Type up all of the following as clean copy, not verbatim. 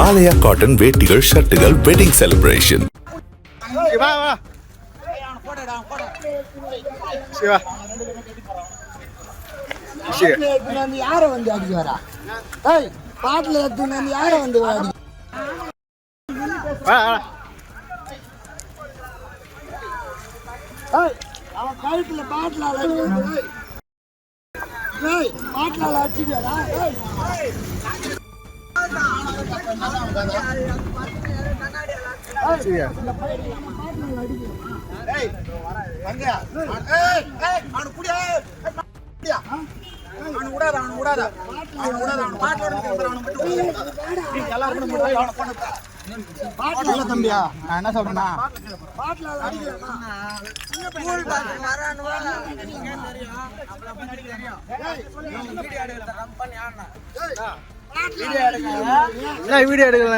ஆலயா cotton வேட்டிகள் ஷர்ட்டுகள் wedding celebration. யார வந்து அடிக்க வரா? பாட்டில் எடுத்துன்னு வந்து யார வந்து அவன் கழுத்துல பாட்டிலால் பாட்டிலால் அடிச்சுக்காரா? தம்பியா நான் என்ன சொல்றேன்னா வீடியோ எடுக்கலாம்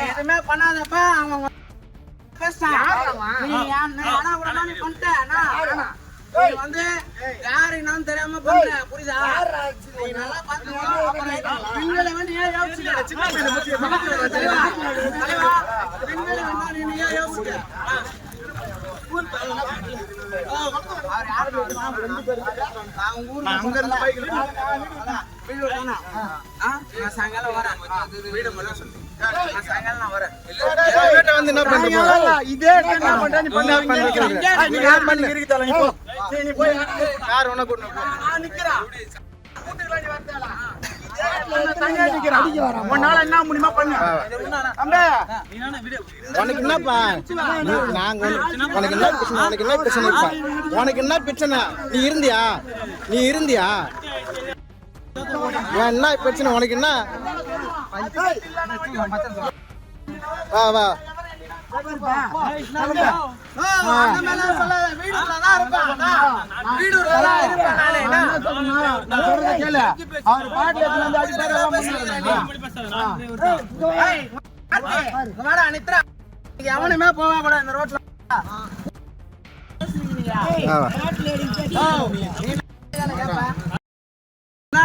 எதுவுமே பண்ணாதப்ப அவங்க வந்து யாரு நான் தெரியாம பண்ற புரியுதா? நல்லா சாயங்காலம் வரேன். வந்து என்ன பண்ற? இதே யார் உனக்கு என்ன முடியுமா பண்ணு. உனக்கு என்னப்பா உனக்கு என்ன பிரச்சனை? நீ இருந்தியா என்ன பிரச்சனை உனக்கு? என்ன வா வா எவனுமே போவா கூட இந்த ரோட்ல.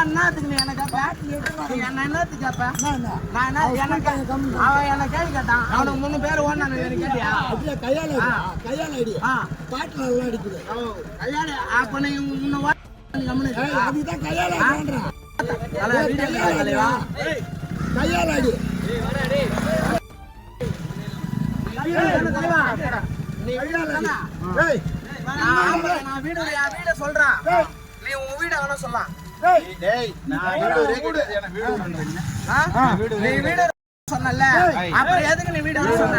என்னத்துக்கு என்ன என்னத்துக்கு கேப்ப? அவன் என்ன கேள்வி கேட்டான். அவனுக்கு 3 பேர் ஓடுனானு கேட்டியா? கையால பாட்டுல அடிக்குது கையால. அப்ப நீ அதுதான் கையால கையால அடி. நான் வீடு சொல்றேன். நீ உன் வீடு அவன சொல்லலாம். சொன்னல அப்புறம் எதுக்கு நீ வீடு சொன்ன?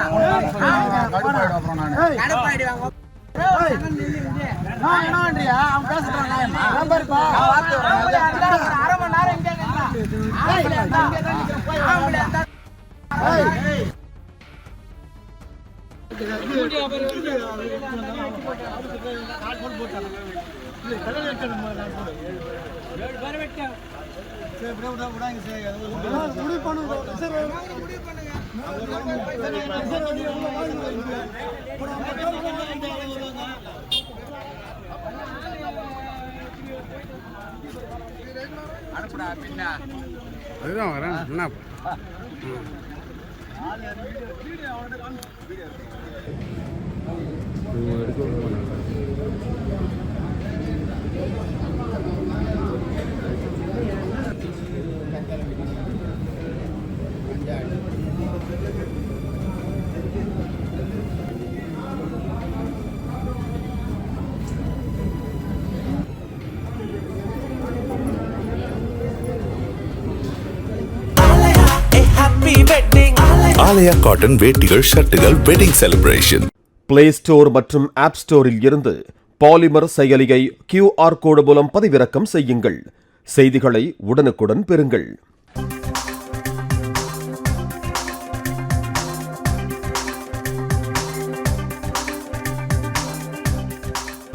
அவன் பேசுறான். அரை மணி நேரம் இங்கே அதுதான் வரேன். என்ன ஆலயா காட்டன் வேட்டிகள் ஷர்ட்டுகள் வெட்டிங் செலிப்ரேஷன். பிளே ஸ்டோர் மற்றும் ஆப் ஸ்டோரில் இருந்து பாலிமர் செயலியை QR கோடு மூலம் பதிவிறக்கம் செய்யுங்கள். செய்திகளை உடனுக்குடன் பெறுங்கள்.